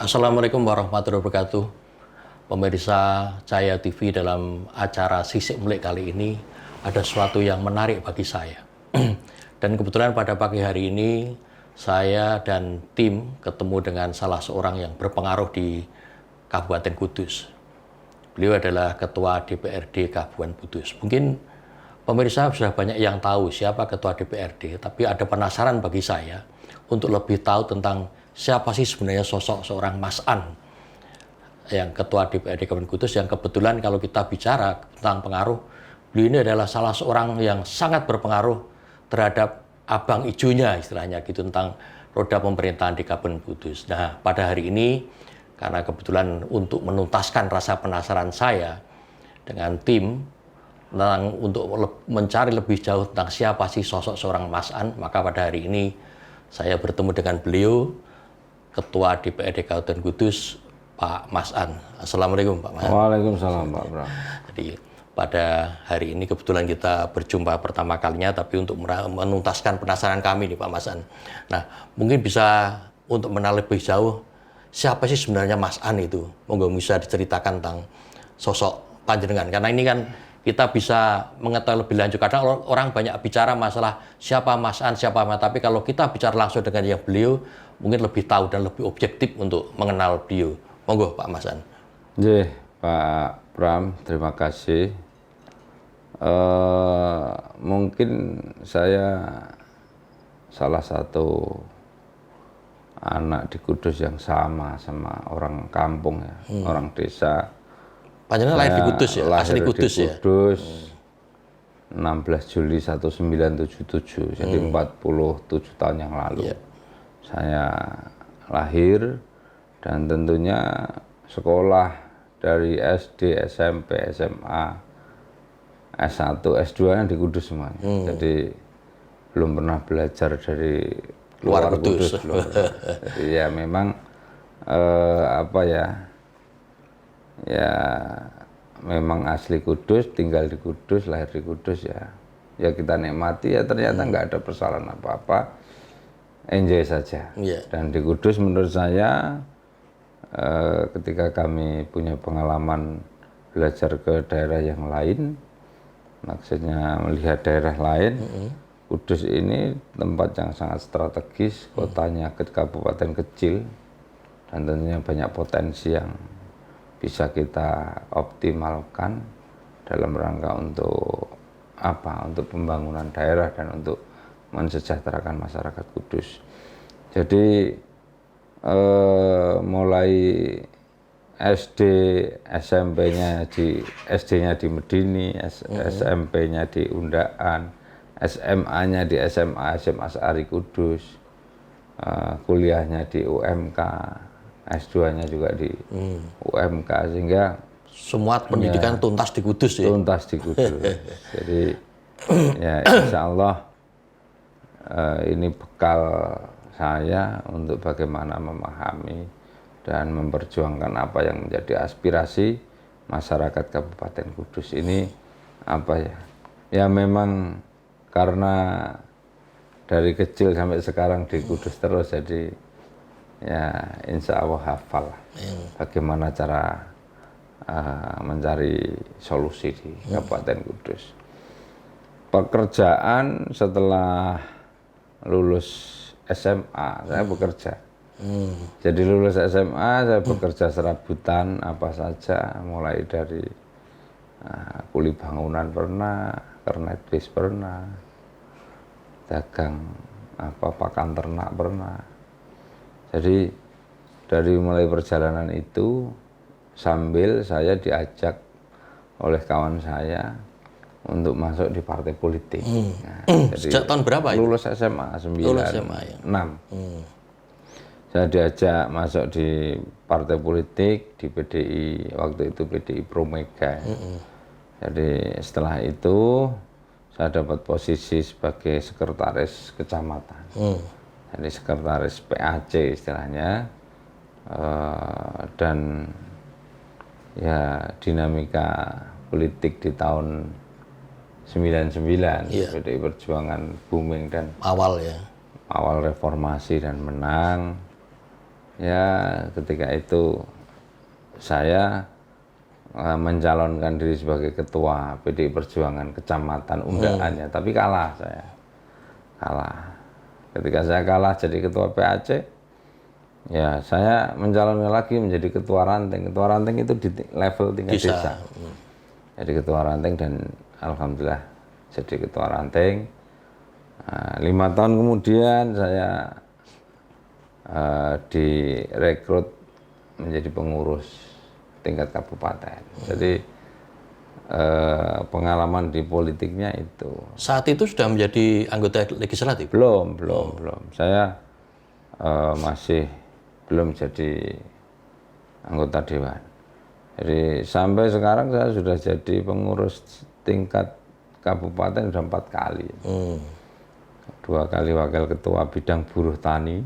Assalamualaikum warahmatullahi wabarakatuh. Pemirsa Cahaya TV, dalam acara Sisik Mulik kali ini ada sesuatu yang menarik bagi saya. Dan kebetulan pada pagi hari ini saya dan tim ketemu dengan salah seorang yang berpengaruh di Kabupaten Kudus. Beliau adalah Ketua DPRD Kabupaten Kudus. Mungkin pemirsa sudah banyak yang tahu siapa Ketua DPRD, tapi ada penasaran bagi saya untuk lebih tahu tentang siapa sih sebenarnya sosok seorang Mas An, yang Ketua DPRD Kabupaten Kudus, yang kebetulan kalau kita bicara tentang pengaruh, beliau ini adalah salah seorang yang sangat berpengaruh terhadap abang ijunya, istilahnya gitu, tentang roda pemerintahan di Kabupaten Kudus. Nah, pada hari ini, karena kebetulan untuk menuntaskan rasa penasaran saya dengan tim, untuk mencari lebih jauh tentang siapa sih sosok seorang Mas An, maka pada hari ini saya bertemu dengan beliau, Ketua DPRD Kabupaten Kudus, Pak Mas An. Assalamualaikum Pak Mas An. Waalaikumsalam Pak Bram. Jadi pada hari ini kebetulan kita berjumpa pertama kalinya, tapi untuk menuntaskan penasaran kami nih Pak Mas An. Nah, mungkin bisa untuk mengenal lebih jauh siapa sih sebenarnya Mas An itu. Monggo bisa diceritakan tentang sosok panjenengan. Karena ini kan kita bisa mengetahui lebih lanjut. Kadang orang banyak bicara masalah siapa Mas An, siapa Mas, tapi kalau kita bicara langsung dengan yang beliau, mungkin lebih tahu dan lebih objektif untuk mengenal beliau. Monggo Pak Mas An. Jih, Pak Bram, terima kasih. Mungkin saya salah satu anak di Kudus yang sama orang kampung ya, orang desa. Panjenengan lahir di Kudus ya, asli Kudus ya? Kudus, 16 Juli 1977, jadi 47 tahun yang lalu. Saya lahir, dan tentunya sekolah dari SD, SMP, SMA, S1, S2 di Kudus semuanya. Jadi belum pernah belajar dari luar Kudus. Jadi ya memang ya memang asli Kudus, tinggal di Kudus, lahir di Kudus ya. Ya kita nikmati ya, ternyata nggak ada persoalan apa-apa, enjoy saja. Dan di Kudus menurut saya ketika kami punya pengalaman belajar ke daerah yang lain, maksudnya melihat daerah lain, Kudus ini tempat yang sangat strategis, kotanya kabupaten kecil, dan tentunya banyak potensi yang bisa kita optimalkan dalam rangka untuk untuk pembangunan daerah dan untuk mensejahterakan masyarakat Kudus. Jadi mulai SD, SMP-nya SD-nya di Medini, SMP-nya di Undaan, SMA-nya di SMA Sari Kudus, kuliahnya di UMK, S2-nya juga di UMK, sehingga semua pendidikan tuntas di Kudus ya? Tuntas di Kudus. Jadi ya insya Allah ini bekal saya untuk bagaimana memahami dan memperjuangkan apa yang menjadi aspirasi masyarakat Kabupaten Kudus ini. Ya memang karena dari kecil sampai sekarang di Kudus terus, jadi ya insya Allah hafal bagaimana cara mencari solusi di Kabupaten Kudus. Pekerjaan setelah lulus SMA saya bekerja. Jadi lulus SMA saya bekerja serabutan apa saja, mulai dari kuli bangunan pernah, kernet bis pernah, dagang pakan ternak pernah. Jadi dari mulai perjalanan itu sambil saya diajak oleh kawan saya untuk masuk di partai politik. Jadi sejak tahun berapa itu? Lulus SMA 96. Saya diajak masuk di partai politik, di PDI, waktu itu PDI Pro Mega. Jadi setelah itu saya dapat posisi sebagai sekretaris kecamatan. Jadi sekretaris PAC istilahnya, dan ya dinamika politik di tahun 99, PDI Perjuangan booming dan awal reformasi dan menang, Ya ketika itu saya mencalonkan diri sebagai ketua PDI Perjuangan Kecamatan Undaannya, tapi kalah saya. Kalah. Ketika saya kalah jadi ketua PAC, ya saya mencalonkan lagi menjadi ketua ranting. Ketua ranting itu di level tingkat desa. Jadi ketua ranting dan alhamdulillah jadi ketua ranting. Nah, 5 tahun kemudian saya direkrut menjadi pengurus tingkat kabupaten. Jadi pengalaman di politiknya itu. Saat itu sudah menjadi anggota legislatif? Belum. Saya masih belum jadi anggota dewan. Jadi sampai sekarang saya sudah jadi pengurus tingkat kabupaten sudah 4 kali. 2 kali wakil ketua bidang buruh tani,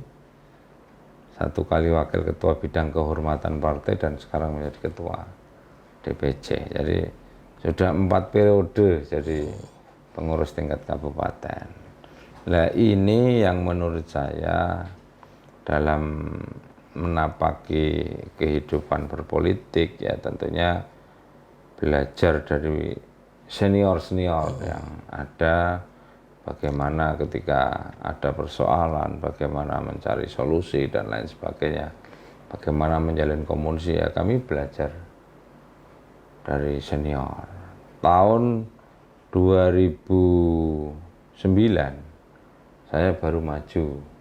1 kali wakil ketua bidang kehormatan partai, dan sekarang menjadi ketua DPC. Jadi sudah 4 periode jadi pengurus tingkat kabupaten. Nah ini yang menurut saya dalam menapaki kehidupan berpolitik ya tentunya belajar dari senior-senior yang ada, bagaimana ketika ada persoalan, bagaimana mencari solusi dan lain sebagainya, bagaimana menjalin komunikasi, ya kami belajar dari senior. Tahun 2009 saya baru maju.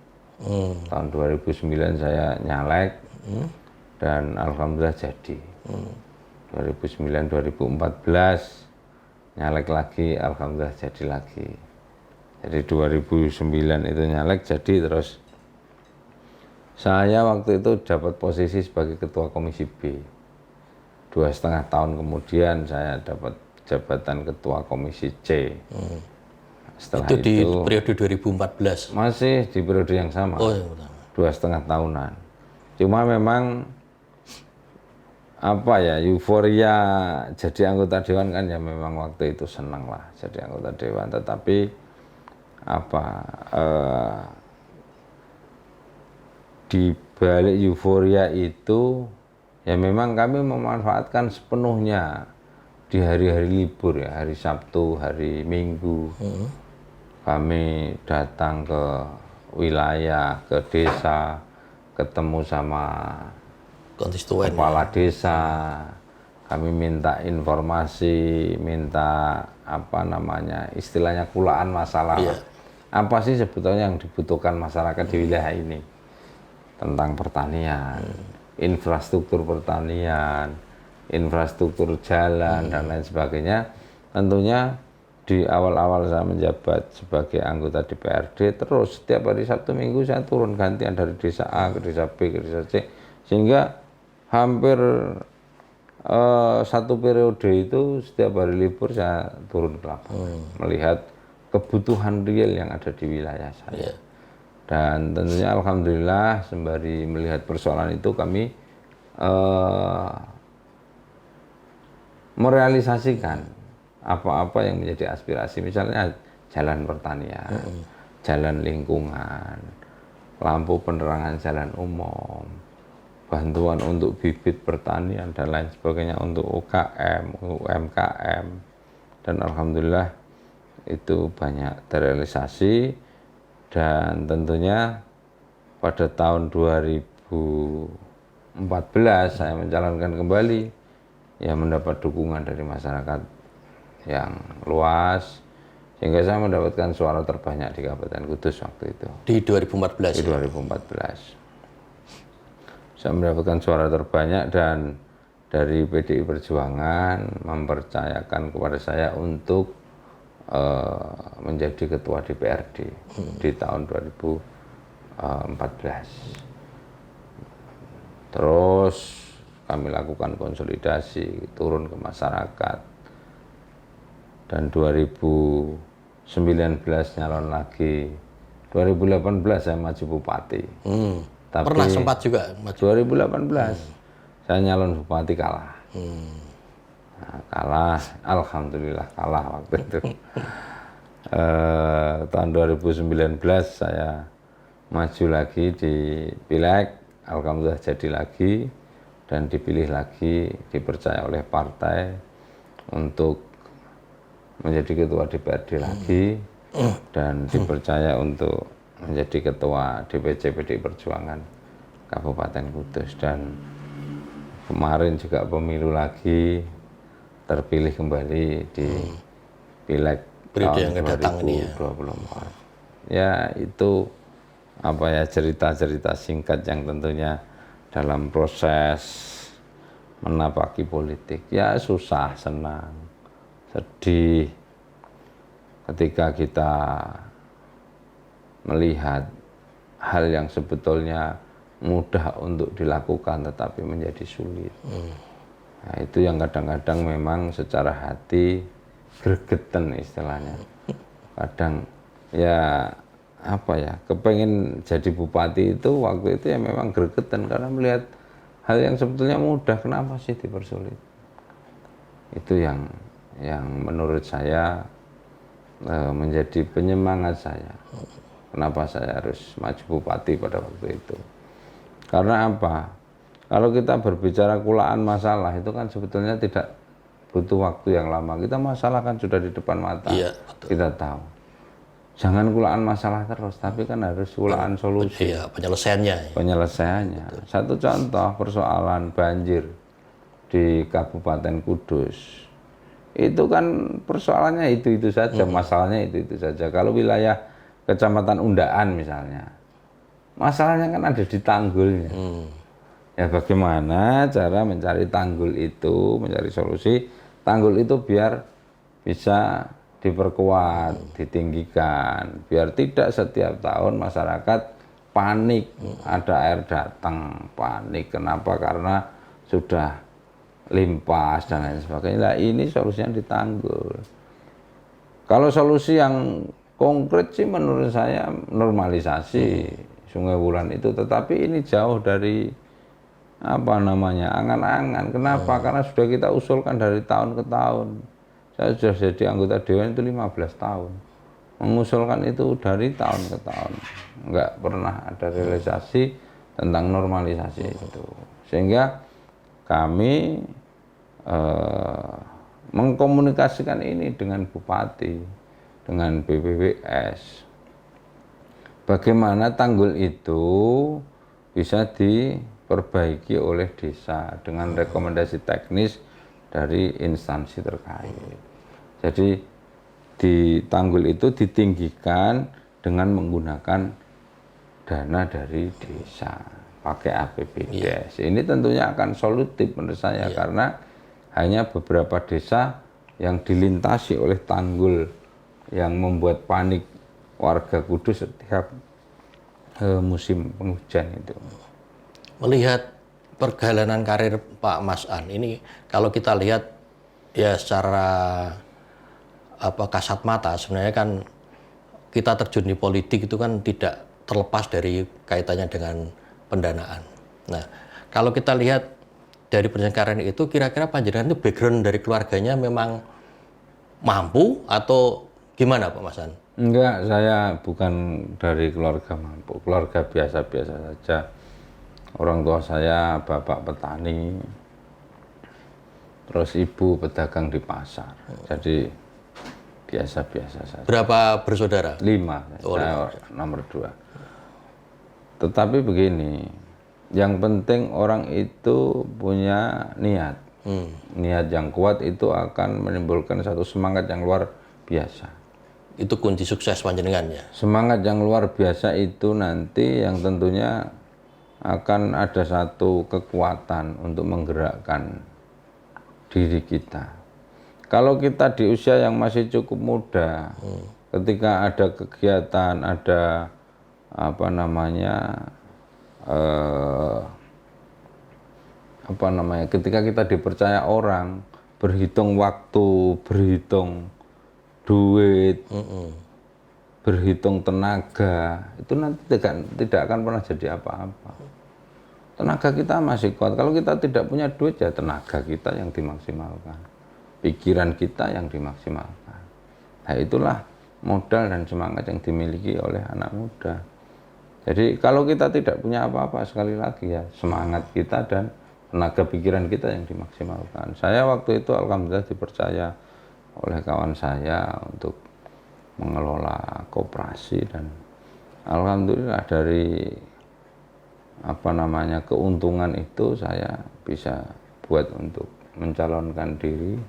Tahun 2009 saya nyalek dan alhamdulillah jadi. 2009-2014 nyalek lagi, alhamdulillah jadi lagi. Jadi 2009 itu nyalek jadi, terus saya waktu itu dapat posisi sebagai ketua komisi B. 2,5 tahun kemudian saya dapat jabatan ketua komisi C. Setelah itu di periode 2014? Masih di periode yang sama. Oh, 2,5 tahunan. Cuma memang apa ya, euforia jadi anggota dewan kan ya memang waktu itu senang lah jadi anggota dewan. Tetapi apa di balik euforia itu ya memang kami memanfaatkan sepenuhnya di hari-hari libur ya, hari Sabtu, hari Minggu. Kami datang ke wilayah, ke desa, ketemu sama konstituen, kepala desa. Kami minta informasi, minta apa namanya, istilahnya kulaan masalah. Apa sih sebetulnya yang dibutuhkan masyarakat di wilayah ini tentang pertanian, infrastruktur pertanian, infrastruktur jalan dan lain sebagainya. Tentunya di awal-awal saya menjabat sebagai anggota DPRD, terus setiap hari Sabtu Minggu saya turun gantian dari desa A ke desa B ke desa C, sehingga hampir 1 periode itu setiap hari libur saya turun ke lapangan melihat kebutuhan real yang ada di wilayah saya. Dan tentunya alhamdulillah sembari melihat persoalan itu kami merealisasikan apa-apa yang menjadi aspirasi, misalnya jalan pertanian, jalan lingkungan, lampu penerangan jalan umum, bantuan untuk bibit pertanian dan lain sebagainya untuk UKM, UMKM, dan alhamdulillah itu banyak terrealisasi. Dan tentunya pada tahun 2014 saya mencalonkan kembali, ya mendapat dukungan dari masyarakat yang luas, sehingga saya mendapatkan suara terbanyak di Kabupaten Kudus waktu itu. Di 2014? Di 2014. Saya mendapatkan suara terbanyak dan dari PDI Perjuangan mempercayakan kepada saya untuk menjadi ketua DPRD di tahun 2014. Terus kami lakukan konsolidasi, turun ke masyarakat. Dan 2019 nyalon lagi, 2018 saya maju bupati. Tapi pernah sempat juga maju? 2018 saya nyalon bupati kalah. Nah, kalah, alhamdulillah kalah waktu itu. Tahun 2019 saya maju lagi di Pileg alhamdulillah jadi lagi dan dipilih lagi, dipercaya oleh partai untuk menjadi ketua DPRD lagi dan dipercaya untuk menjadi ketua DPC PDI Perjuangan Kabupaten Kudus. Dan kemarin juga pemilu lagi, terpilih kembali di Pileg tahun 2024. Ya itu apa ya, cerita-cerita singkat yang tentunya dalam proses menapaki politik ya susah, senang, sedih ketika kita melihat hal yang sebetulnya mudah untuk dilakukan tetapi menjadi sulit. Nah, itu yang kadang-kadang memang secara hati gregeten istilahnya. Kadang ya apa ya, kepengen jadi bupati itu waktu itu ya memang gregeten karena melihat hal yang sebetulnya mudah, kenapa sih dipersulit. Itu yang menurut saya menjadi penyemangat saya. Kenapa saya harus maju bupati pada waktu itu. Karena apa? Kalau kita berbicara kulaan masalah itu kan sebetulnya tidak butuh waktu yang lama. Kita masalah kan sudah di depan mata. Iya, betul. Kita tahu. Jangan kulaan masalah terus, tapi kan harus kulaan solusi. Iya, penyelesaiannya. Penyelesaiannya. Satu contoh persoalan banjir di Kabupaten Kudus. Itu kan persoalannya itu saja, masalahnya itu saja. Kalau wilayah Kecamatan Undaan misalnya, masalahnya kan ada di tanggulnya. Ya bagaimana cara mencari tanggul itu, mencari solusi tanggul itu biar bisa diperkuat, ditinggikan, biar tidak setiap tahun masyarakat panik ada air datang, panik. Kenapa? Karena sudah limpas dan lain sebagainya. Nah, ini solusinya di tanggul. Kalau solusi yang konkret sih menurut saya normalisasi Sungai Wulan itu, tetapi ini jauh dari apa namanya, angan-angan. Kenapa? Karena sudah kita usulkan dari tahun ke tahun. Saya sudah jadi anggota dewan itu 15 tahun. Mengusulkan itu dari tahun ke tahun. Enggak pernah ada realisasi tentang normalisasi itu. Sehingga kami mengkomunikasikan ini dengan bupati, dengan BPWS. Bagaimana tanggul itu bisa diperbaiki oleh desa dengan rekomendasi teknis dari instansi terkait. Jadi di tanggul itu ditinggikan dengan menggunakan dana dari desa, pakai APBDes. Ini tentunya akan solutif menurut saya karena hanya beberapa desa yang dilintasi oleh tanggul yang membuat panik warga Kudus setiap musim penghujan itu. Melihat perjalanan karir Pak Mas An ini, kalau kita lihat ya secara kasat mata, sebenarnya kan kita terjun di politik itu kan tidak terlepas dari kaitannya dengan pendanaan. Nah, kalau kita lihat dari perjalanan karir itu, kira-kira panjenengan itu background dari keluarganya memang mampu atau gimana Pak Mas An? Enggak, saya bukan dari keluarga mampu, keluarga biasa-biasa saja. Orang tua saya bapak petani, terus ibu pedagang di pasar. Jadi biasa-biasa saja. Berapa bersaudara? 5, saya nomor 2. Tetapi begini, yang penting orang itu punya niat. Niat yang kuat itu akan menimbulkan satu semangat yang luar biasa. Itu kunci sukses panjenengan ya? Semangat yang luar biasa itu nanti yang tentunya akan ada satu kekuatan untuk menggerakkan diri kita. Kalau kita di usia yang masih cukup muda, ketika ada kegiatan, ada ketika kita dipercaya orang, berhitung waktu, berhitung duit, berhitung tenaga, itu nanti tidak akan pernah jadi apa-apa. Tenaga kita masih kuat. Kalau kita tidak punya duit, ya tenaga kita yang dimaksimalkan, pikiran kita yang dimaksimalkan. Nah, itulah modal dan semangat yang dimiliki oleh anak muda. Jadi kalau kita tidak punya apa-apa, sekali lagi ya semangat kita dan tenaga pikiran kita yang dimaksimalkan. Saya waktu itu alhamdulillah dipercaya oleh kawan saya untuk mengelola koperasi, dan alhamdulillah dari keuntungan itu saya bisa buat untuk mencalonkan diri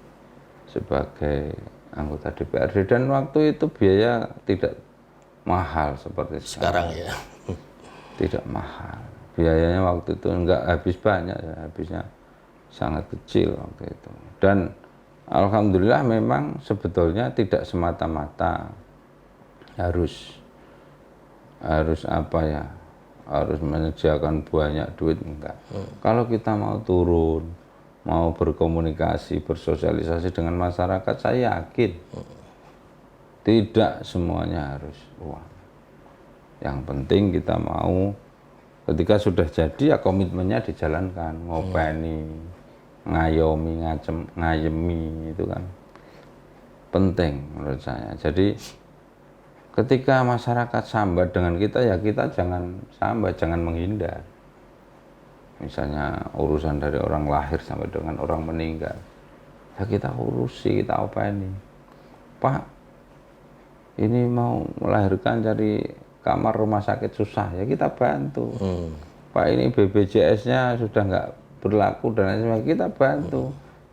sebagai anggota DPRD, dan waktu itu biaya tidak mahal seperti Sekarang ya. tidak mahal. Biayanya waktu itu enggak habis banyak ya, habisnya sangat kecil waktu itu. Dan alhamdulillah memang sebetulnya tidak semata-mata harus harus menyediakan banyak duit, enggak. Kalau kita mau turun, mau berkomunikasi, bersosialisasi dengan masyarakat, saya yakin tidak semuanya harus uang. Yang penting kita mau, ketika sudah jadi ya komitmennya dijalankan, ngopeni, ngayomi, ngayemi, itu kan penting menurut saya. Jadi ketika masyarakat sambat dengan kita, ya kita jangan sambat, jangan menghindar. Misalnya urusan dari orang lahir sampai dengan orang meninggal, ya kita urusi, kita openi. Pak, ini mau melahirkan cari kamar rumah sakit susah, ya kita bantu. Pak, ini BPJS-nya sudah nggak berlaku dan lain sebagainya, kita bantu.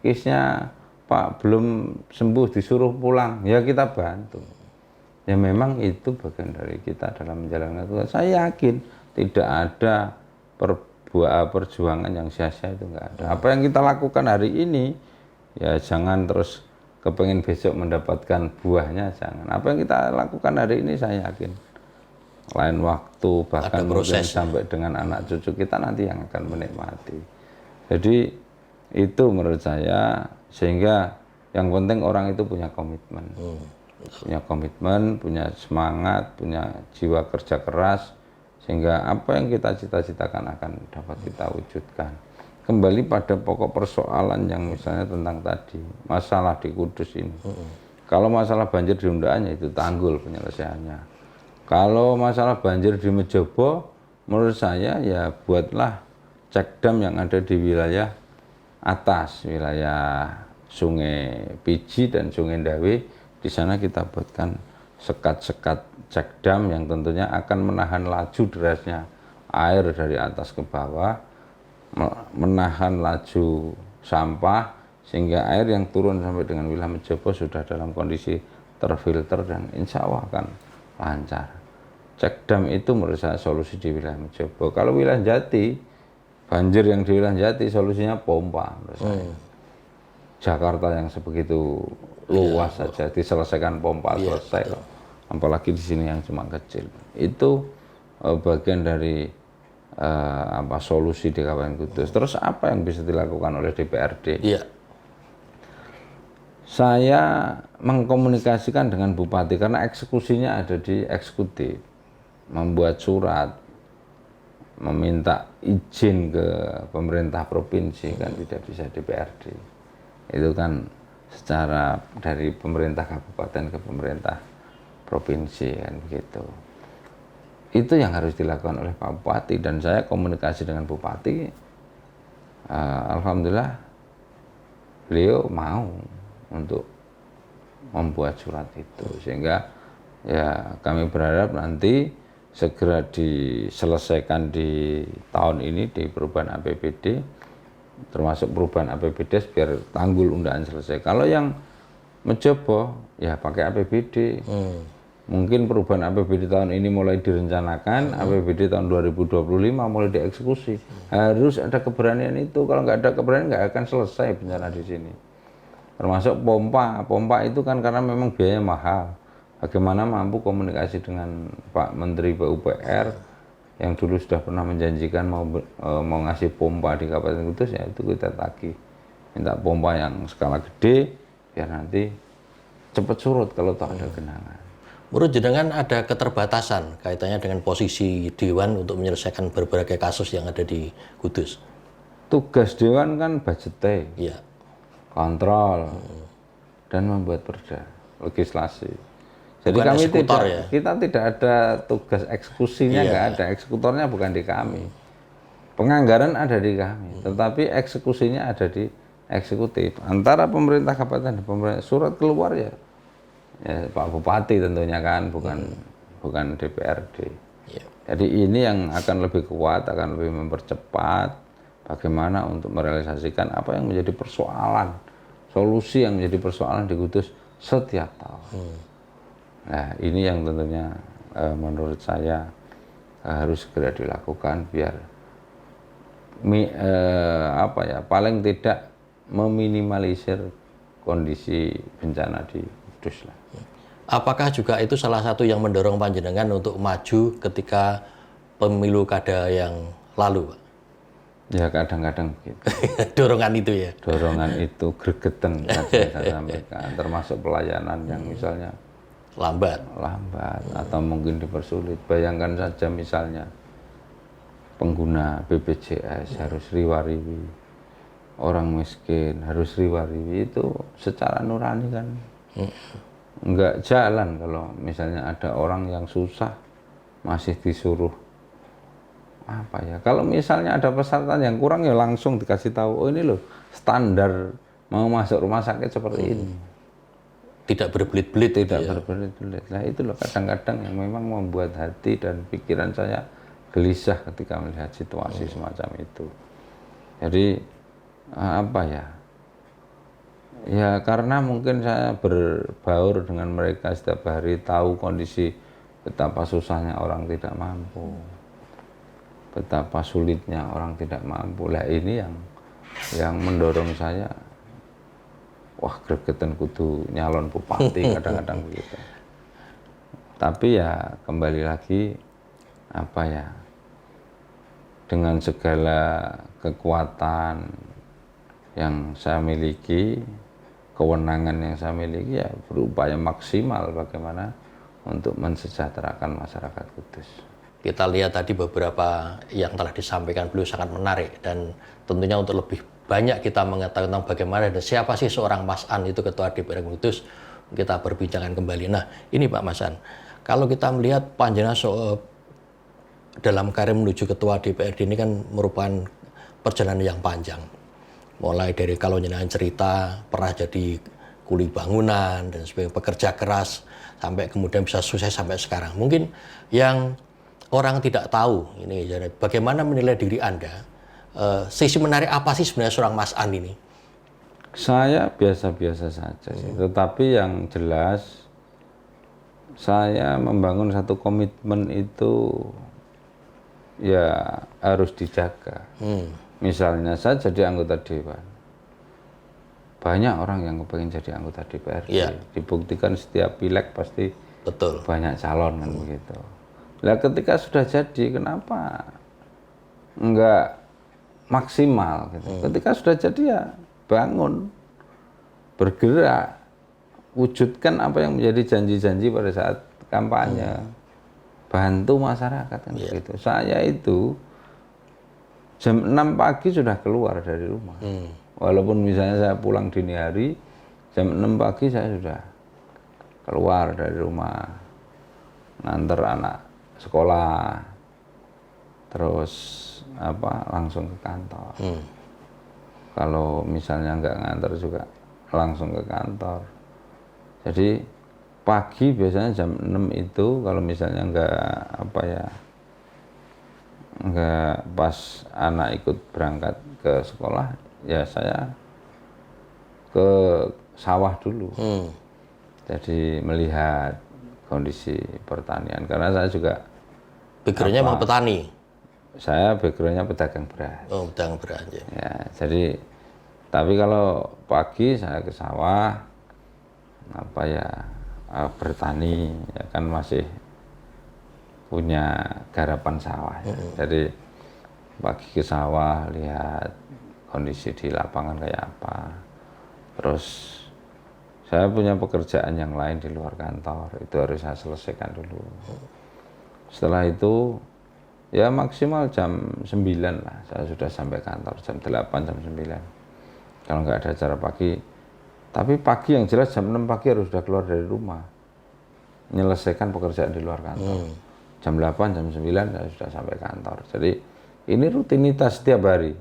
Kisnya Pak belum sembuh disuruh pulang, ya kita bantu. Ya memang itu bagian dari kita dalam menjalankan tugas. Saya yakin tidak ada perjuangan yang sia-sia, itu nggak ada. Apa yang kita lakukan hari ini, ya jangan terus kepengen besok mendapatkan buahnya, jangan. Apa yang kita lakukan hari ini saya yakin lain waktu, bahkan mungkin sampai dengan anak cucu kita nanti yang akan menikmati. Jadi itu menurut saya, sehingga yang penting orang itu punya komitmen. Punya komitmen, punya semangat, punya jiwa kerja keras, sehingga apa yang kita cita-citakan akan dapat kita wujudkan. Kembali pada pokok persoalan yang misalnya tentang tadi, masalah di Kudus ini. Kalau masalah banjir di Undaannya itu tanggul penyelesaiannya. Kalau masalah banjir di Mejobo, menurut saya ya buatlah cekdam yang ada di wilayah atas, wilayah Sungai Piji dan Sungai Ndawe. Di sana kita buatkan sekat-sekat cekdam yang tentunya akan menahan laju derasnya air dari atas ke bawah, menahan laju sampah, sehingga air yang turun sampai dengan wilayah Mejobo sudah dalam kondisi terfilter dan insya Allah akan lancar. Cekdam itu menurut saya solusi di wilayah Mejobo. Kalau wilayah Jati, banjir yang di wilayah Jati solusinya pompa menurut saya. Jakarta yang sebegitu luas saja diselesaikan pompa, selesai. Apalagi di sini yang cuma kecil. Itu bagian dari solusi di Kabupaten Kudus. Terus apa yang bisa dilakukan oleh DPRD? Iya. Saya mengkomunikasikan dengan Bupati karena eksekusinya ada di eksekutif. Membuat surat, meminta izin ke pemerintah provinsi, kan tidak bisa DPRD. Itu kan secara dari pemerintah kabupaten ke pemerintah provinsi, kan begitu. Itu yang harus dilakukan oleh Pak Bupati, dan saya komunikasi dengan Bupati. Alhamdulillah beliau mau untuk membuat surat itu, sehingga ya kami berharap nanti segera diselesaikan di tahun ini di perubahan APBD, termasuk perubahan APBD biar tanggul Undaan selesai. Kalau yang Mejobo ya pakai APBD. Mungkin perubahan APBD tahun ini mulai direncanakan, APBD tahun 2025 mulai dieksekusi. Harus ada keberanian itu. Kalau nggak ada keberanian nggak akan selesai bencana di sini. Termasuk pompa. Pompa itu kan karena memang biayanya mahal. Bagaimana mampu komunikasi dengan Pak Menteri PUPR yang dulu sudah pernah menjanjikan mau ngasih pompa di Kabupaten Kudus, ya itu kita tagih. Minta pompa yang skala gede biar nanti cepat surut kalau tak ada genangan. Menurut jenengan ada keterbatasan kaitannya dengan posisi Dewan untuk menyelesaikan berbagai kasus yang ada di Kudus? Tugas Dewan kan budgeting, kontrol, dan membuat perda, legislasi. Jadi Bukan kami eksekutor tidak, ya? kita tidak ada tugas eksekusinya, nggak ada. Eksekutornya bukan di kami. Penganggaran ada di kami, tetapi eksekusinya ada di eksekutif. Antara pemerintah kabupaten dan pemerintah, surat keluar ya Pak Bupati tentunya kan, bukan DPRD. Iya. Jadi ini yang akan lebih kuat, akan lebih mempercepat bagaimana untuk merealisasikan apa yang menjadi persoalan, solusi yang menjadi persoalan di Kudus setiap tahun. Nah, ini yang tentunya menurut saya harus segera dilakukan biar paling tidak meminimalisir kondisi bencana di Kudus lah. Apakah juga itu salah satu yang mendorong panjenengan untuk maju ketika pemilu kada yang lalu, Pak? Ya kadang-kadang begitu. Dorongan itu ya? Dorongan itu gregeten tadi saya sampaikan, termasuk pelayanan yang misalnya Lambat. atau mungkin dipersulit. Bayangkan saja misalnya pengguna BPJS harus riwariwi, orang miskin harus riwariwi, itu secara nurani kan nggak jalan kalau misalnya ada orang yang susah masih disuruh apa ya. Kalau misalnya ada persyaratan yang kurang ya langsung dikasih tahu, oh ini loh standar mau masuk rumah sakit seperti ini. Tidak berbelit-belit. Tidak berbelit-belit. Nah itu loh kadang-kadang yang memang membuat hati dan pikiran saya gelisah ketika melihat situasi semacam itu. Jadi apa ya? Ya karena mungkin saya berbaur dengan mereka setiap hari, tahu kondisi betapa susahnya orang tidak mampu, betapa sulitnya orang tidak mampu. Lah ini yang mendorong saya, wah gregetan kudu nyalon bupati kadang-kadang begitu. Tapi ya kembali lagi apa ya, dengan segala kekuatan yang saya miliki, kewenangan yang saya miliki, ya berupaya maksimal bagaimana untuk mensejahterakan masyarakat Kudus. Kita lihat tadi beberapa yang telah disampaikan beliau sangat menarik, dan tentunya untuk lebih banyak kita mengetahui tentang bagaimana dan siapa sih seorang Mas An itu Ketua DPR Kudus, kita perbincangkan kembali. Nah ini Pak Mas An, kalau kita melihat panjenengan dalam karir menuju Ketua DPRD ini kan merupakan perjalanan yang panjang. Mulai dari kalau jenengan cerita pernah jadi kuli bangunan dan sebagainya, pekerja keras, sampai kemudian bisa sukses sampai sekarang. Mungkin yang orang tidak tahu ini, bagaimana menilai diri Anda, sisi menarik apa sih sebenarnya seorang Mas An ini? Saya biasa-biasa saja sih, tetapi yang jelas saya membangun satu komitmen itu ya harus dijaga. Misalnya saya jadi anggota dewan, banyak orang yang kepengen jadi anggota DPRD. Iya. Dibuktikan setiap pileg pasti Betul. banyak calon kan begitu. Nah ketika sudah jadi, kenapa enggak maksimal gitu? Ketika sudah jadi ya bangun, bergerak, wujudkan apa yang menjadi janji-janji pada saat kampanye, bantu masyarakat kan begitu. Saya itu jam 6 pagi sudah keluar dari rumah. Walaupun misalnya saya pulang dini hari, jam 6 pagi saya sudah keluar dari rumah, nganter anak sekolah, terus langsung ke kantor. Kalau misalnya nggak nganter juga langsung ke kantor. Jadi pagi biasanya jam 6 itu kalau misalnya nggak pas anak ikut berangkat ke sekolah, ya saya ke sawah dulu. Jadi melihat kondisi pertanian, karena saya juga Backgroundnya memang petani. Saya backgroundnya pedagang beras. Oh, pedagang beras. Ya, jadi tapi kalau pagi saya ke sawah, bertani, ya kan masih punya garapan sawah. Ya. Jadi pagi ke sawah, lihat kondisi di lapangan kayak apa. Terus saya punya pekerjaan yang lain di luar kantor, itu harus saya selesaikan dulu. Setelah itu ya maksimal jam 9 lah saya sudah sampai kantor, jam 8, jam 9 kalau nggak ada acara pagi. Tapi pagi yang jelas jam 6 pagi harus sudah keluar dari rumah. menyelesaikan pekerjaan di luar kantor. Jam 8, jam 9 saya sudah sampai kantor. Jadi ini rutinitas setiap hari.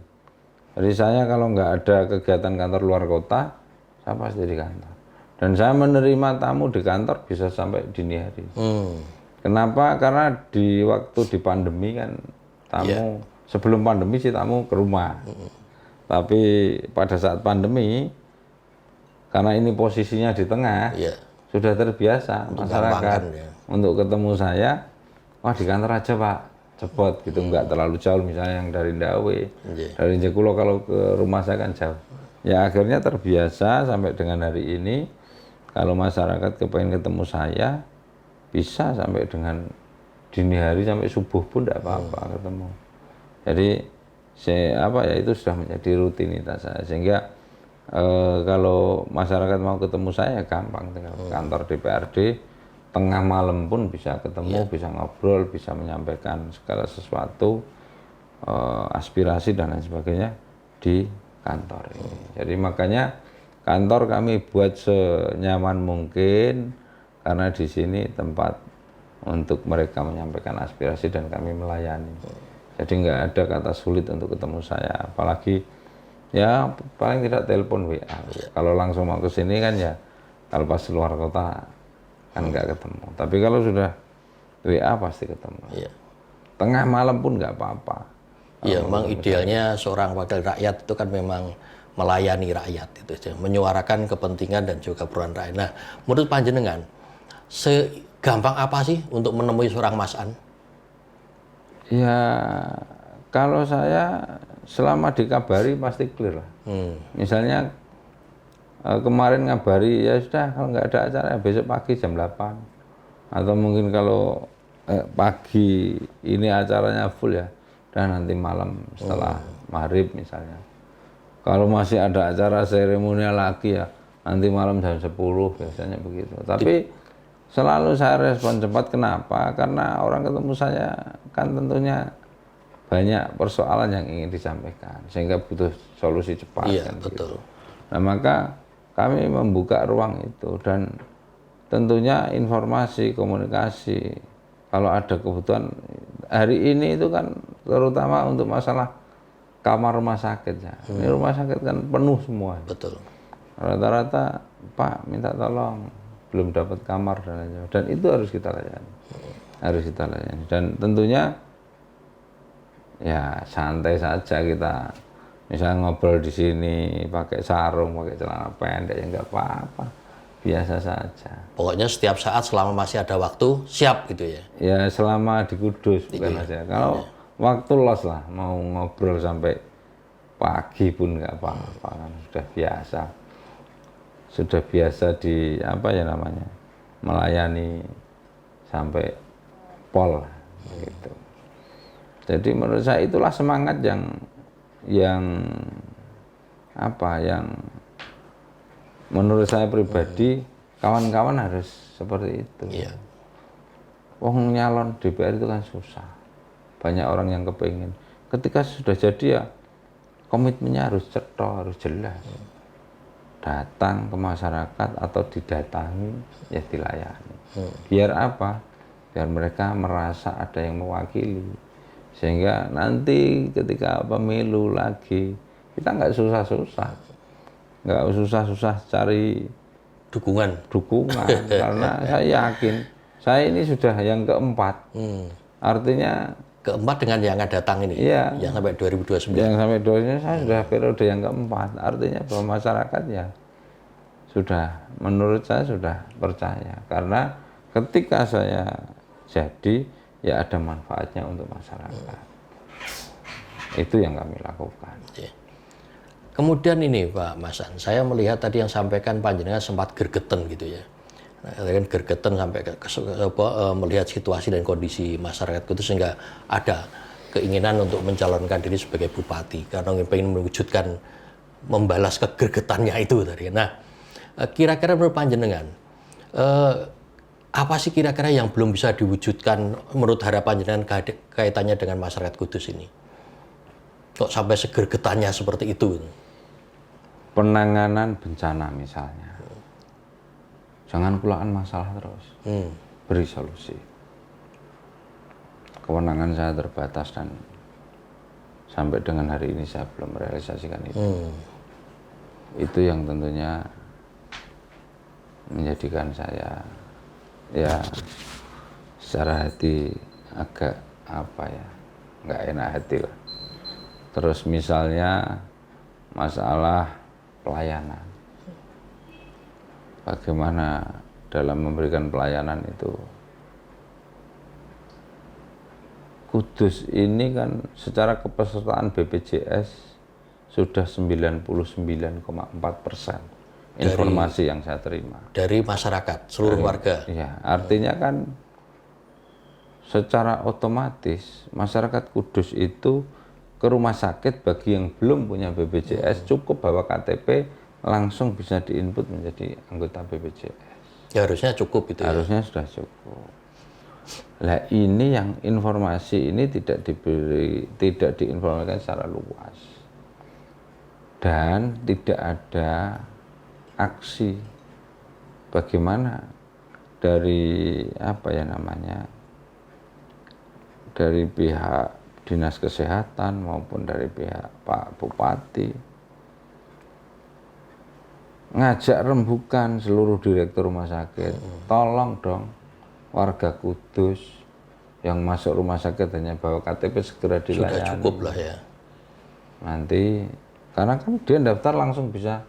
Jadi saya kalau nggak ada kegiatan kantor luar kota, saya pasti di kantor. Dan saya menerima tamu di kantor bisa sampai dini hari. Kenapa? Karena di waktu di pandemi kan tamu, sebelum pandemi sih tamu ke rumah. Tapi pada saat pandemi, karena ini posisinya di tengah, sudah terbiasa masyarakat untuk ketemu saya, wah di kantor aja Pak, cepet gitu, nggak terlalu jauh, misalnya yang dari Ndawe, dari Jekulo kalau ke rumah saya kan jauh. Ya akhirnya terbiasa sampai dengan hari ini, kalau masyarakat kepengen ketemu saya, bisa sampai dengan dini hari sampai subuh pun tidak apa-apa ketemu. Jadi itu sudah menjadi rutinitas saya, sehingga kalau masyarakat mau ketemu saya gampang, tinggal kantor DPRD, tengah malam pun bisa ketemu, bisa ngobrol, bisa menyampaikan segala sesuatu, aspirasi dan lain sebagainya di kantor ini. Jadi makanya kantor kami buat senyaman mungkin, karena di sini tempat untuk mereka menyampaikan aspirasi dan kami melayani. Jadi nggak ada kata sulit untuk ketemu saya, apalagi ya paling tidak telepon WA. Kalau langsung mau ke sini kan ya, kalau pas luar kota kan nggak ketemu. Tapi kalau sudah WA pasti ketemu. Tengah malam pun nggak apa-apa. Iya, memang idealnya seorang wakil rakyat itu kan memang melayani rakyat, itu menyuarakan kepentingan dan juga peran rakyat. Nah, menurut panjenengan, segampang apa sih untuk menemui seorang Mas An? Ya, kalau saya selama dikabari pasti clear lah. Misalnya kemarin ngabari, ya sudah kalau nggak ada acara besok pagi jam 8. Atau mungkin kalau pagi ini acaranya full ya, dan nanti malam setelah maghrib misalnya. Kalau masih ada acara seremonial lagi ya, nanti malam jam 10 biasanya begitu. Tapi selalu saya respon cepat. Kenapa? Karena orang ketemu saya kan tentunya banyak persoalan yang ingin disampaikan, sehingga butuh solusi cepat. Iya, kan, betul. Gitu. Nah maka kami membuka ruang itu, dan tentunya informasi, komunikasi, kalau ada kebutuhan hari ini itu kan terutama untuk masalah kamar rumah sakit ya. Ini rumah sakit kan penuh semua. Betul. Rata-rata Pak minta tolong, belum dapat kamar dan lain-lain. Dan itu harus kita layani. Harus kita layani. Dan tentunya ya santai saja kita. Misalnya ngobrol di sini pakai sarung, pakai celana pendek ya nggak apa-apa. Biasa saja. Pokoknya setiap saat selama masih ada waktu siap gitu ya. Ya selama di Kudus bukan aja. Kalau waktu los lah, mau ngobrol sampai pagi pun nggak apa-apa, kan sudah biasa. Sudah biasa di apa ya namanya, melayani sampai pol gitu. Jadi menurut saya itulah semangat yang menurut saya pribadi kawan-kawan harus seperti itu. Wong nyalon DPR itu kan susah, banyak orang yang kepingin. Ketika sudah jadi ya komitmennya harus cetok, harus jelas. Datang ke masyarakat atau didatangi ya dilayani. Biar apa? Biar mereka merasa ada yang mewakili, sehingga nanti ketika pemilu lagi kita nggak susah-susah, nggak susah-susah cari dukungan karena saya yakin saya ini sudah yang keempat. Artinya keempat dengan yang akan datang ini, yang sampai 2029. Yang sampai 2029 saya sudah periode yang keempat. Artinya bahwa masyarakat ya sudah, menurut saya sudah percaya. Karena ketika saya jadi, ya ada manfaatnya untuk masyarakat. Itu yang kami lakukan. Kemudian ini Pak Mas An, saya melihat tadi yang sampaikan panjenengan sempat gergeten gitu ya. Kan gergeten sampai melihat situasi dan kondisi masyarakat itu, sehingga ada keinginan untuk mencalonkan diri sebagai bupati karena ingin mewujudkan, membalas kegergetannya itu tadi. Nah, kira-kira menurut panjenengan apa sih kira-kira yang belum bisa diwujudkan menurut harapan jenengan kaitannya dengan masyarakat Kudus ini? Kok sampai segergetannya seperti itu? Penanganan bencana misalnya. Jangan kulaan masalah terus. beri solusi. Kewenangan saya terbatas dan sampai dengan hari ini saya belum merealisasikan itu. Itu yang tentunya menjadikan saya ya secara hati agak nggak enak hati lah. Terus misalnya masalah pelayanan, bagaimana dalam memberikan pelayanan itu. Kudus ini kan secara kepesertaan BPJS sudah 99,4% informasi yang saya terima. Dari masyarakat, seluruh warga. Ya, artinya kan secara otomatis masyarakat Kudus itu ke rumah sakit bagi yang belum punya BPJS cukup bawa KTP langsung bisa diinput menjadi anggota BPJS. Ya harusnya cukup itu Harusnya sudah cukup. Lah ini yang informasi ini tidak diinformasikan secara luas dan tidak ada aksi bagaimana dari dari pihak dinas kesehatan maupun dari pihak Pak Bupati ngajak rembukan seluruh direktur rumah sakit, tolong dong warga Kudus yang masuk rumah sakit hanya bawa KTP segera dilayani. Sudah cukup lah ya. Nanti karena kan dia daftar langsung bisa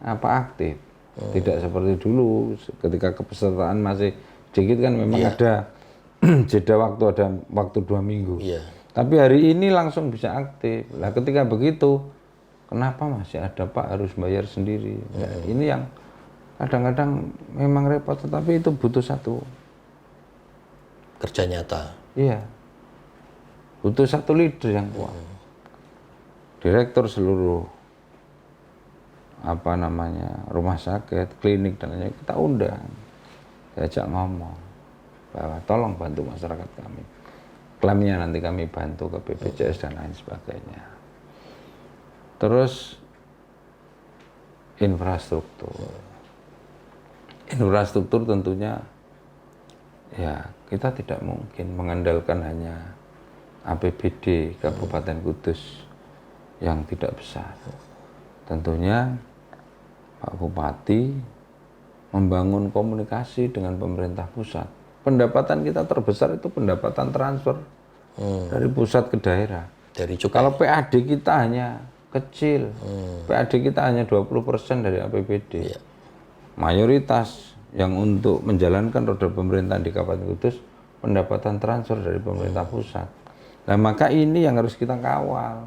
aktif. Tidak seperti dulu ketika kepesertaan masih sedikit kan memang ada jeda ada waktu 2 minggu. Iya. Tapi hari ini langsung bisa aktif. Lah ketika begitu kenapa masih ada Pak harus bayar sendiri? Nah, ini yang kadang-kadang memang repot, tetapi itu butuh satu kerja nyata. Iya, butuh satu leader yang kuat. Direktur seluruh rumah sakit, klinik dan lain-lain kita undang, diajak ngomong bahwa tolong bantu masyarakat kami. Klaimnya nanti kami bantu ke BPJS dan lain sebagainya. Terus infrastruktur. Infrastruktur tentunya ya kita tidak mungkin mengandalkan hanya APBD Kabupaten Kudus yang tidak besar. Tentunya Pak Bupati membangun komunikasi dengan pemerintah pusat. Pendapatan kita terbesar itu pendapatan transfer dari pusat ke daerah. Dari cukai. Kalau PAD kita hanya kecil, PAD kita hanya 20% dari APBD. Iya. Mayoritas yang untuk menjalankan roda pemerintahan di Kabupaten Kudus pendapatan transfer dari pemerintah pusat. Nah maka ini yang harus kita kawal.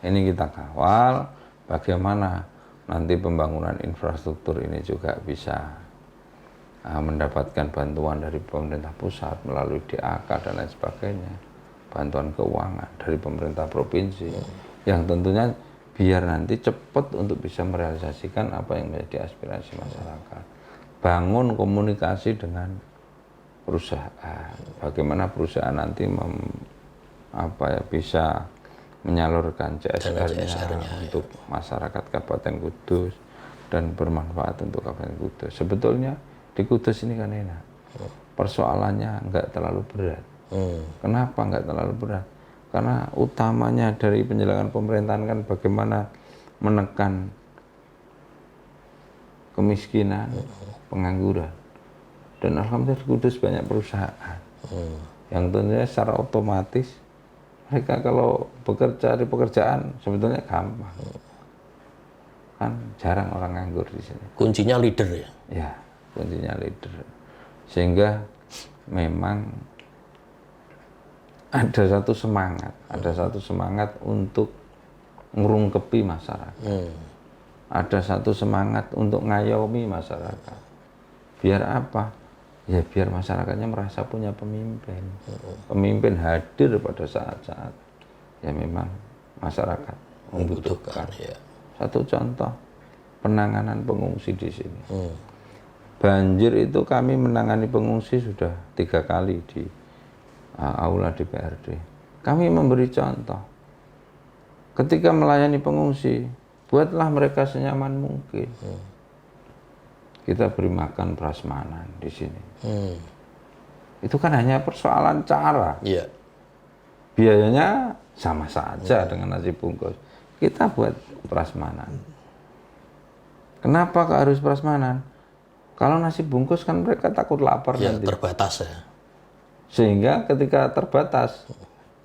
Ini kita kawal bagaimana nanti pembangunan infrastruktur ini juga bisa mendapatkan bantuan dari pemerintah pusat melalui DAK dan lain sebagainya, bantuan keuangan dari pemerintah provinsi, yang tentunya biar nanti cepat untuk bisa merealisasikan apa yang menjadi aspirasi masyarakat. Bangun komunikasi dengan perusahaan, bagaimana perusahaan nanti bisa menyalurkan CSR-nya untuk masyarakat Kabupaten Kudus dan bermanfaat untuk Kabupaten Kudus. Sebetulnya di Kudus ini kan enak, persoalannya nggak terlalu berat. Kenapa nggak terlalu berat? Karena utamanya dari penjelasan pemerintahan kan bagaimana menekan kemiskinan, pengangguran. Dan alhamdulillah di Kudus banyak perusahaan yang tentunya secara otomatis mereka kalau bekerja di pekerjaan sebetulnya gampang. Kan jarang orang nganggur di sini. Kuncinya leader ya? Ya, kuncinya leader. Sehingga memang ada satu semangat untuk ngerungkepi masyarakat. Ada satu semangat untuk ngayomi masyarakat. Biar apa? Ya biar masyarakatnya merasa punya pemimpin. Pemimpin hadir pada saat-saat ya memang masyarakat membutuhkan. Ya. Satu contoh penanganan pengungsi di sini. Banjir itu kami menangani pengungsi sudah 3 kali di aula DPRD. Kami memberi contoh. Ketika melayani pengungsi, buatlah mereka senyaman mungkin. kita beri makan prasmanan di sini. Itu kan hanya persoalan cara. Iya. Biayanya sama saja dengan nasi bungkus. Kita buat prasmanan. Kenapa harus prasmanan? Kalau nasi bungkus kan mereka takut lapar Ya, nanti. terbatas ya. Sehingga ketika terbatas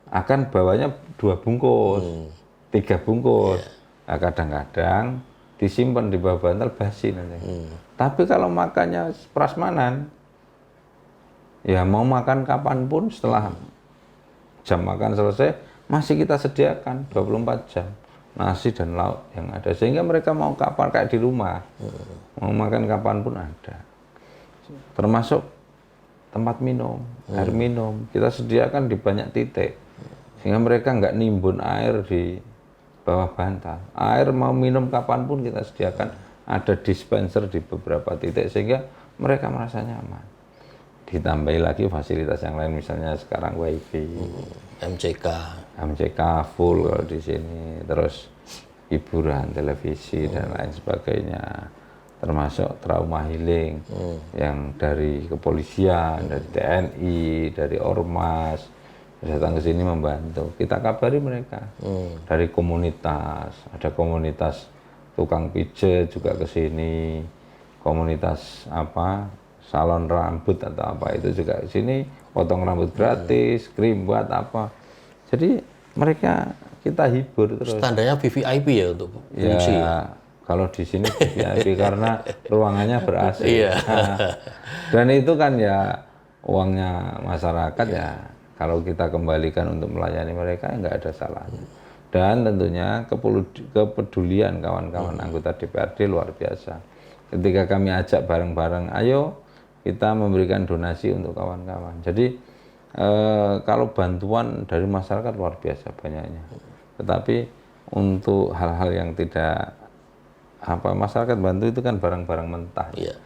akan bawanya 2 bungkus, 3 bungkus. Nah, kadang-kadang disimpan di bawah bantal basi nanti. Tapi kalau makannya prasmanan, ya mau makan kapanpun setelah jam makan selesai, masih kita sediakan 24 jam nasi dan lauk yang ada. Sehingga mereka mau kapan, kayak di rumah, mau makan kapanpun ada. Termasuk tempat minum, air minum, kita sediakan di banyak titik. Sehingga mereka nggak nimbun air di bawah bantal. Air mau minum kapanpun kita sediakan, ada dispenser di beberapa titik, sehingga mereka merasa nyaman. Ditambahi lagi fasilitas yang lain, misalnya sekarang wifi, MCK full kalau di sini, terus hiburan, televisi dan lain sebagainya, termasuk trauma healing yang dari kepolisian, dari TNI, dari Ormas datang ke sini membantu. Kita kabari mereka dari komunitas, ada komunitas tukang pijat juga ke sini, komunitas apa salon rambut atau apa itu juga ke sini, potong rambut gratis, krim buat apa. Jadi mereka kita hibur terus. Standarnya VVIP ya untuk fungsi. Ya, kalau di sini VIP karena ruangannya ber-AC. Iya. Dan itu kan ya uangnya masyarakat ya. Kalau kita kembalikan untuk melayani mereka nggak ada salahnya. Dan tentunya kepedulian kawan-kawan anggota DPRD luar biasa. Ketika kami ajak bareng-bareng, ayo kita memberikan donasi untuk kawan-kawan. Jadi kalau bantuan dari masyarakat luar biasa banyaknya. Tetapi untuk hal-hal yang tidak masyarakat bantu itu kan barang-barang mentah. Iya.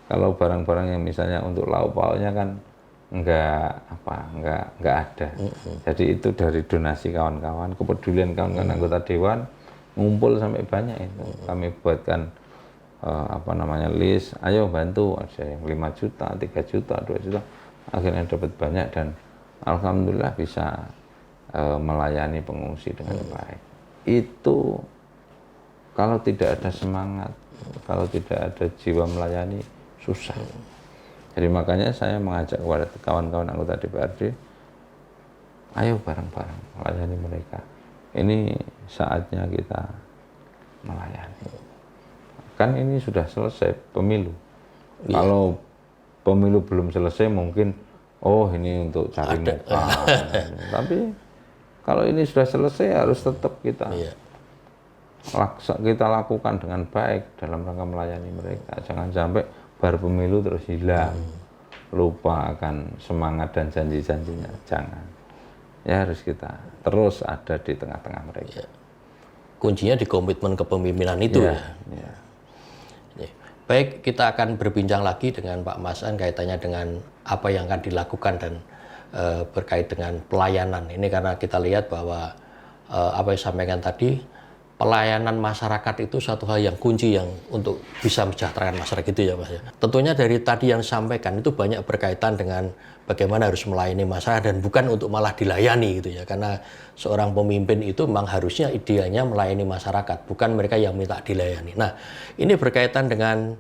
Kalau barang-barang yang misalnya untuk lauk pauknya kan nggak ada. Jadi itu dari donasi kawan-kawan, kepedulian kawan-kawan anggota dewan ngumpul sampai banyak itu. Kami buatkan list, ayo bantu, ada yang 5 juta, 3 juta, 2 juta, akhirnya dapat banyak dan alhamdulillah bisa melayani pengungsi dengan baik. Itu kalau tidak ada semangat, kalau tidak ada jiwa melayani, susah. Jadi makanya saya mengajak kepada kawan-kawan anggota DPRD, ayo bareng-bareng melayani mereka. Ini saatnya kita melayani. Kan ini sudah selesai pemilu. Iya. Kalau pemilu belum selesai mungkin, ini untuk cari muka. Tapi kalau ini sudah selesai harus tetap kita lakukan dengan baik dalam rangka melayani mereka. Jangan sampai baru pemilu terus hilang, lupa akan semangat dan janji-janjinya. Jangan. Ya harus kita terus ada di tengah-tengah mereka. Kuncinya di komitmen kepemimpinan itu ya. Baik, kita akan berbincang lagi dengan Pak Masan kaitannya dengan apa yang akan dilakukan dan berkait dengan pelayanan. Ini karena kita lihat bahwa apa yang disampaikan tadi, pelayanan masyarakat itu satu hal yang kunci yang untuk bisa mensejahterakan masyarakat itu ya Mas ya. Tentunya dari tadi yang disampaikan itu banyak berkaitan dengan bagaimana harus melayani masyarakat dan bukan untuk malah dilayani gitu ya. Karena seorang pemimpin itu memang harusnya idealnya melayani masyarakat, bukan mereka yang minta dilayani. Nah, ini berkaitan dengan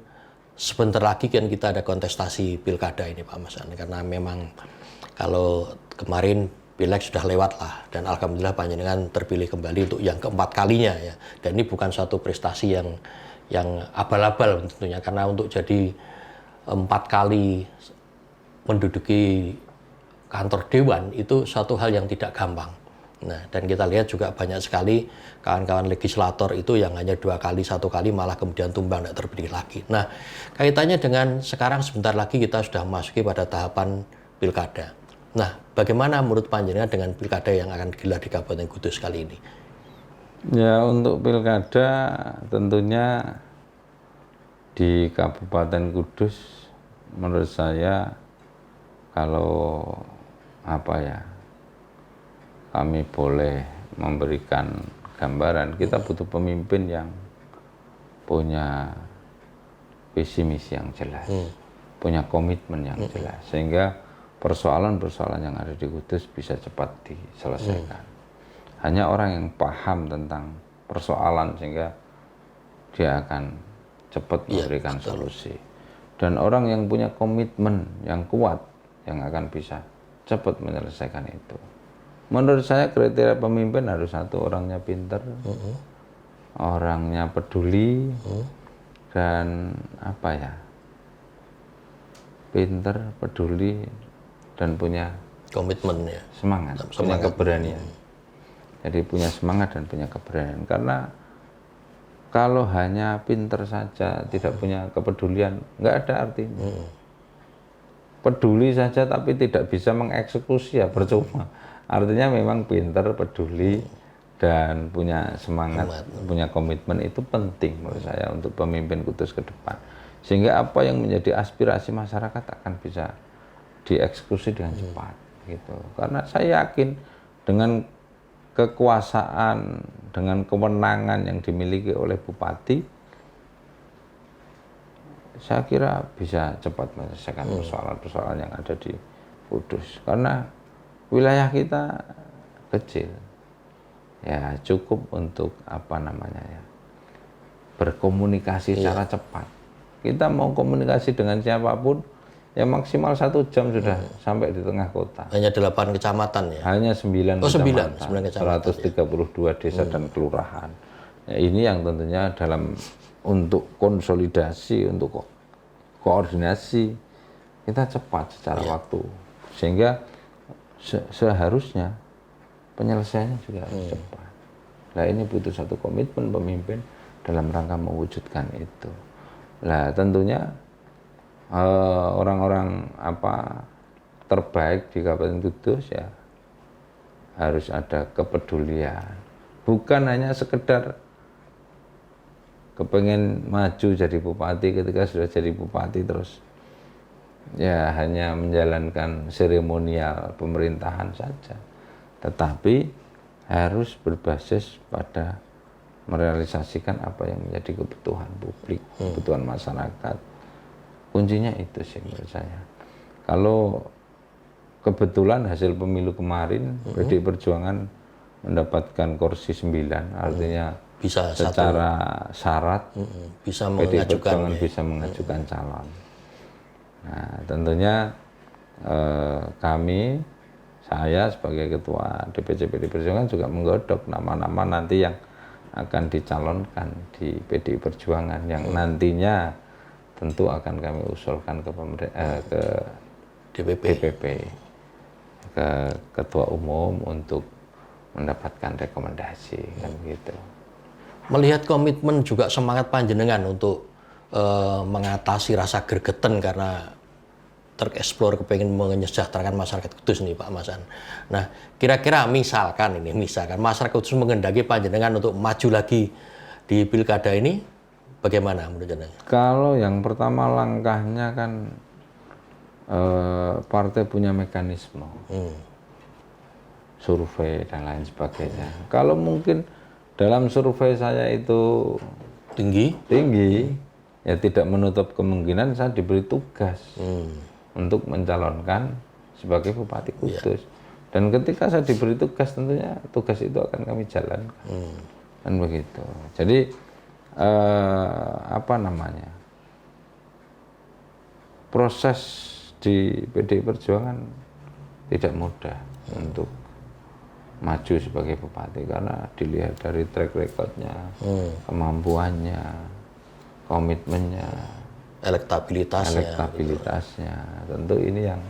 sebentar lagi kan kita ada kontestasi pilkada ini Pak Mas, karena memang kalau kemarin Pileg sudah lewat lah dan alhamdulillah panjenengan terpilih kembali untuk yang keempat kalinya ya. Dan ini bukan suatu prestasi yang abal-abal tentunya, karena untuk jadi 4 kali menduduki kantor dewan itu suatu hal yang tidak gampang. Nah, dan kita lihat juga banyak sekali kawan-kawan legislator itu yang hanya 2 kali, 1 kali malah kemudian tumbang tidak terpilih lagi. Nah, kaitannya dengan sekarang sebentar lagi kita sudah memasuki pada tahapan pilkada. Nah, bagaimana menurut panjenengan dengan pilkada yang akan digelar di Kabupaten Kudus kali ini? Ya, untuk pilkada tentunya di Kabupaten Kudus menurut saya kalau kami boleh memberikan gambaran, kita butuh pemimpin yang punya visi misi yang jelas, punya komitmen yang jelas, sehingga persoalan-persoalan yang ada di Kudus bisa cepat diselesaikan. Hanya orang yang paham tentang persoalan sehingga dia akan cepat memberikan solusi. Dan orang yang punya komitmen yang kuat yang akan bisa cepat menyelesaikan itu. Menurut saya kriteria pemimpin harus satu, orangnya pintar, orangnya peduli, dan apa ya, pintar, peduli, dan punya komitmen ya, semangat, punya keberanian. Jadi punya semangat dan punya keberanian. Karena kalau hanya pintar saja, tidak punya kepedulian, nggak ada artinya. Peduli saja tapi tidak bisa mengeksekusi ya percuma. Artinya memang pintar, peduli, dan punya semangat, punya komitmen itu penting menurut saya untuk pemimpin Kudus ke depan. Sehingga apa yang menjadi aspirasi masyarakat akan bisa dieksekusi dengan cepat gitu. Karena saya yakin dengan kekuasaan, dengan kewenangan yang dimiliki oleh bupati, saya kira bisa cepat menyelesaikan persoalan-persoalan yang ada di Kudus. Karena wilayah kita kecil, ya cukup untuk apa namanya ya, berkomunikasi secara cepat. Kita mau komunikasi dengan siapapun, ya maksimal 1 jam sudah sampai di tengah kota. Hanya 8 kecamatan ya? Hanya 9 kecamatan, 9 kecamatan 132 desa dan kelurahan. Ya, ini yang tentunya dalam untuk konsolidasi, untuk koordinasi, kita cepat secara waktu. Sehingga seharusnya penyelesaiannya juga harus cepat. Nah ini butuh satu komitmen pemimpin dalam rangka mewujudkan itu. Nah tentunya orang-orang terbaik di Kabupaten Kudus ya harus ada kepedulian, bukan hanya sekedar kepengen maju jadi bupati, ketika sudah jadi bupati terus ya hanya menjalankan seremonial pemerintahan saja, tetapi harus berbasis pada merealisasikan apa yang menjadi kebutuhan publik, kebutuhan masyarakat. Kuncinya itu sih menurut saya. Kalau kebetulan hasil pemilu kemarin PDI Perjuangan mendapatkan kursi 9, artinya bisa secara syarat bisa PDI mengajukan Perjuangan bisa mengajukan calon. Nah tentunya kami, saya sebagai ketua DPC PDI Perjuangan juga menggodok nama-nama nanti yang akan dicalonkan di PDI Perjuangan yang nantinya tentu akan kami usulkan ke DPP, ke ketua umum untuk mendapatkan rekomendasi kan gitu. Melihat komitmen juga semangat panjenengan untuk mengatasi rasa gregeten karena tereksplor kepengen menyejahterakan masyarakat Kudus nih Pak Masan. Nah, kira-kira misalkan masyarakat Kudus menghendaki panjenengan untuk maju lagi di pilkada ini, bagaimana menurut jenengan? Kalau yang pertama langkahnya kan partai punya mekanisme, survei dan lain sebagainya. Kalau mungkin dalam survei saya itu tinggi, ya tidak menutup kemungkinan saya diberi tugas untuk mencalonkan sebagai Bupati Kudus. Dan ketika saya diberi tugas, tentunya tugas itu akan kami jalankan. Dan begitu. Jadi proses di PDI Perjuangan tidak mudah untuk maju sebagai bupati karena dilihat dari track recordnya, kemampuannya, komitmennya, elektabilitasnya. Tentu ini yang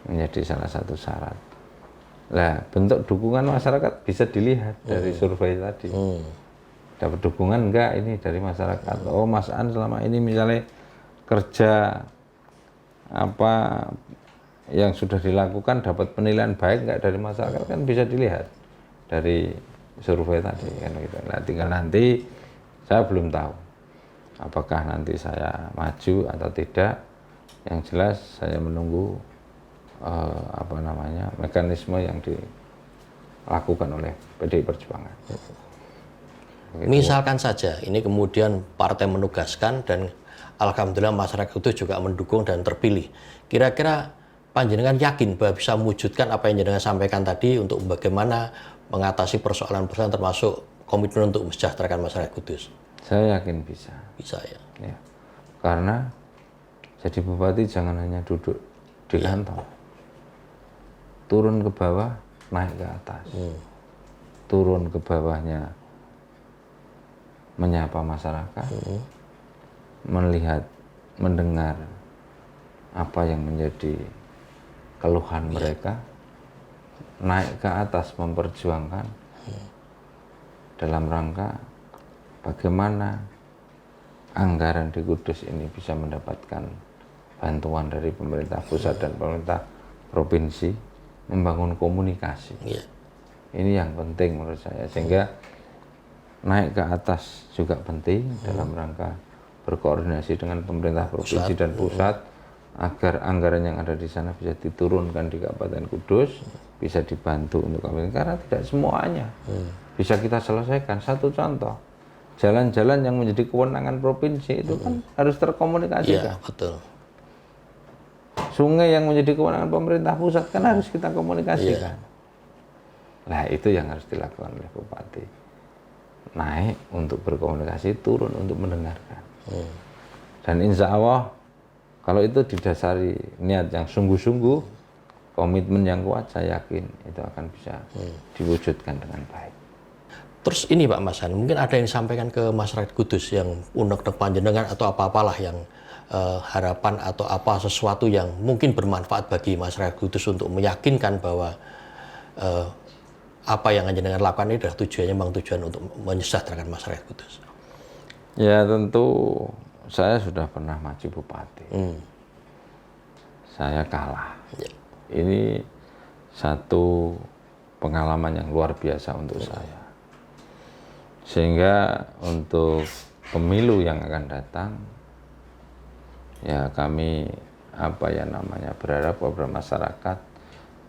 menjadi salah satu syarat. Nah, bentuk dukungan masyarakat bisa dilihat dari survei tadi. Dapat dukungan enggak ini dari masyarakat? Oh, Mas An selama ini misalnya kerja apa yang sudah dilakukan dapat penilaian baik enggak dari masyarakat, kan bisa dilihat dari survei tadi kan gitu. Nah, tinggal nanti saya belum tahu apakah nanti saya maju atau tidak. Yang jelas saya menunggu mekanisme yang dilakukan oleh PDI Perjuangan. Misalkan saja ini kemudian partai menugaskan dan alhamdulillah masyarakat Kudus juga mendukung dan terpilih. Kira-kira panjenengan yakin bahwa bisa mewujudkan apa yang jenengan sampaikan tadi untuk bagaimana mengatasi persoalan-persoalan termasuk komitmen untuk mesejahterakan masyarakat Kudus? Saya yakin bisa. Bisa ya. Ya. Karena jadi bupati jangan hanya duduk di kantor. Turun ke bawah, naik ke atas. Turun ke bawahnya menyapa masyarakat, melihat, mendengar apa yang menjadi keluhan mereka, naik ke atas memperjuangkan dalam rangka bagaimana anggaran di Kudus ini bisa mendapatkan bantuan dari pemerintah pusat dan pemerintah provinsi, membangun komunikasi. Ini yang penting menurut saya, sehingga naik ke atas juga penting dalam rangka berkoordinasi dengan pemerintah provinsi dan pusat agar anggaran yang ada di sana bisa diturunkan di Kabupaten Kudus, bisa dibantu untuk kabupaten, karena tidak semuanya bisa kita selesaikan. Satu contoh, jalan-jalan yang menjadi kewenangan provinsi itu kan harus terkomunikasikan. Iya, betul. Sungai yang menjadi kewenangan pemerintah pusat kan harus kita komunikasikan. Nah, itu yang harus dilakukan oleh bupati. Naik untuk berkomunikasi, turun untuk mendengarkan. Dan insya Allah kalau itu didasari niat yang sungguh-sungguh, komitmen yang kuat, saya yakin itu akan bisa diwujudkan dengan baik. Terus ini Pak Mas Han, mungkin ada yang disampaikan ke masyarakat Kudus yang unek-unek panjenengan atau apa-apalah yang harapan atau apa sesuatu yang mungkin bermanfaat bagi masyarakat Kudus untuk meyakinkan bahwa apa yang panjenengan lakukan ini adalah tujuannya memang tujuan untuk menyejahterakan masyarakat Kudus. Ya tentu saya sudah pernah maju bupati. Saya kalah. Ini satu pengalaman yang luar biasa untuk saya. Sehingga untuk pemilu yang akan datang, ya kami berharap kepada masyarakat,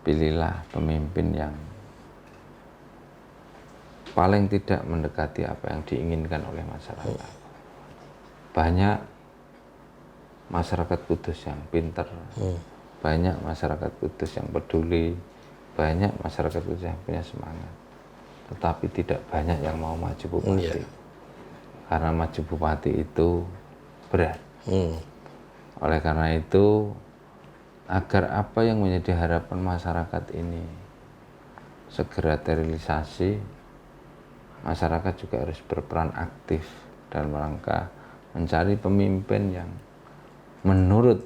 pilihlah pemimpin yang paling tidak mendekati apa yang diinginkan oleh masyarakat. Banyak masyarakat Kudus yang pintar, banyak masyarakat Kudus yang peduli, banyak masyarakat Kudus yang punya semangat. Tetapi tidak banyak yang mau maju bupati. Karena maju bupati itu berat. Oleh karena itu, agar apa yang menjadi harapan masyarakat ini segera terrealisasi, masyarakat juga harus berperan aktif dalam rangka mencari pemimpin yang menurut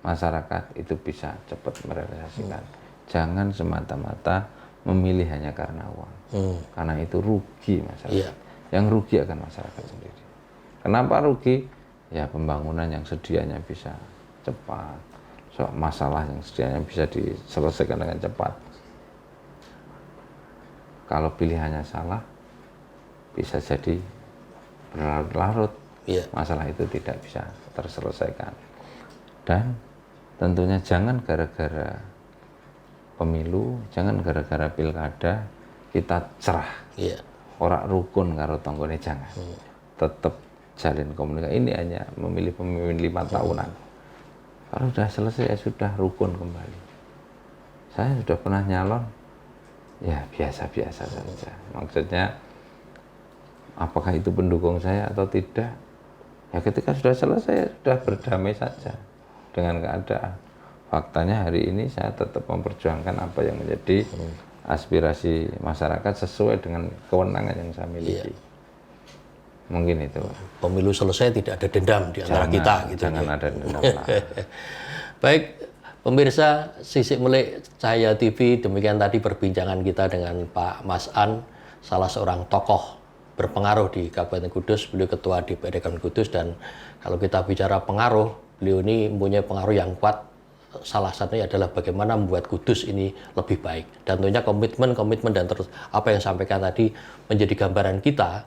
masyarakat itu bisa cepat merealisasikan. Jangan semata-mata memilih hanya karena uang, karena itu rugi masyarakat. Yang rugi akan masyarakat sendiri. Kenapa rugi? Ya pembangunan yang sedianya bisa cepat, masalah yang sedianya bisa diselesaikan dengan cepat. Kalau pilihannya salah, bisa jadi berlarut-larut, masalah itu tidak bisa terselesaikan. Dan tentunya jangan gara-gara pemilu, jangan gara-gara pilkada kita cerah. Orang rukun karo tonggone jangan. Tetap jalin komunikasi. Ini hanya memilih pemimpin 5 tahunan. Kalau sudah selesai ya sudah rukun kembali. Saya sudah pernah nyalon, ya biasa-biasa saja. Maksudnya apakah itu pendukung saya atau tidak? Ya ketika sudah selesai sudah berdamai saja dengan keadaan. Faktanya hari ini saya tetap memperjuangkan apa yang menjadi aspirasi masyarakat sesuai dengan kewenangan yang saya miliki. Mungkin itu. Pemilu selesai tidak ada dendam di antara kita. Gitu jangan ada dendam lah. Baik, pemirsa Sisik Melik Cahaya TV, demikian tadi perbincangan kita dengan Pak Mas An, salah seorang tokoh berpengaruh di Kabupaten Kudus. Beliau ketua DPRD Kabupaten Kudus, dan kalau kita bicara pengaruh, beliau ini mempunyai pengaruh yang kuat. Salah satunya adalah bagaimana membuat Kudus ini lebih baik, dan tentunya komitmen dan terus apa yang sampaikan tadi menjadi gambaran kita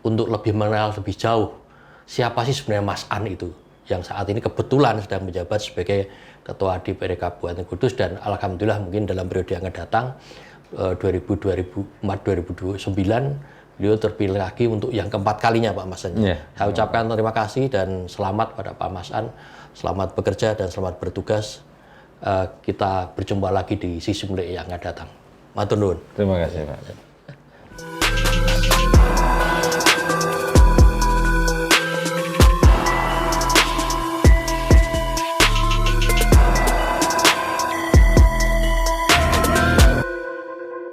untuk lebih mengenal lebih jauh siapa sih sebenarnya Mas An itu yang saat ini kebetulan sedang menjabat sebagai ketua DPRD Kabupaten Kudus, dan alhamdulillah mungkin dalam periode yang akan datang 2004-2009 beliau terpilih lagi untuk yang keempat kalinya Pak Mas An. Saya ucapkan terima kasih dan selamat pada Pak Mas An. Selamat bekerja dan selamat bertugas. Kita berjumpa lagi di Sisi Mulek yang akan datang. Matur nuwun. Terima kasih Pak.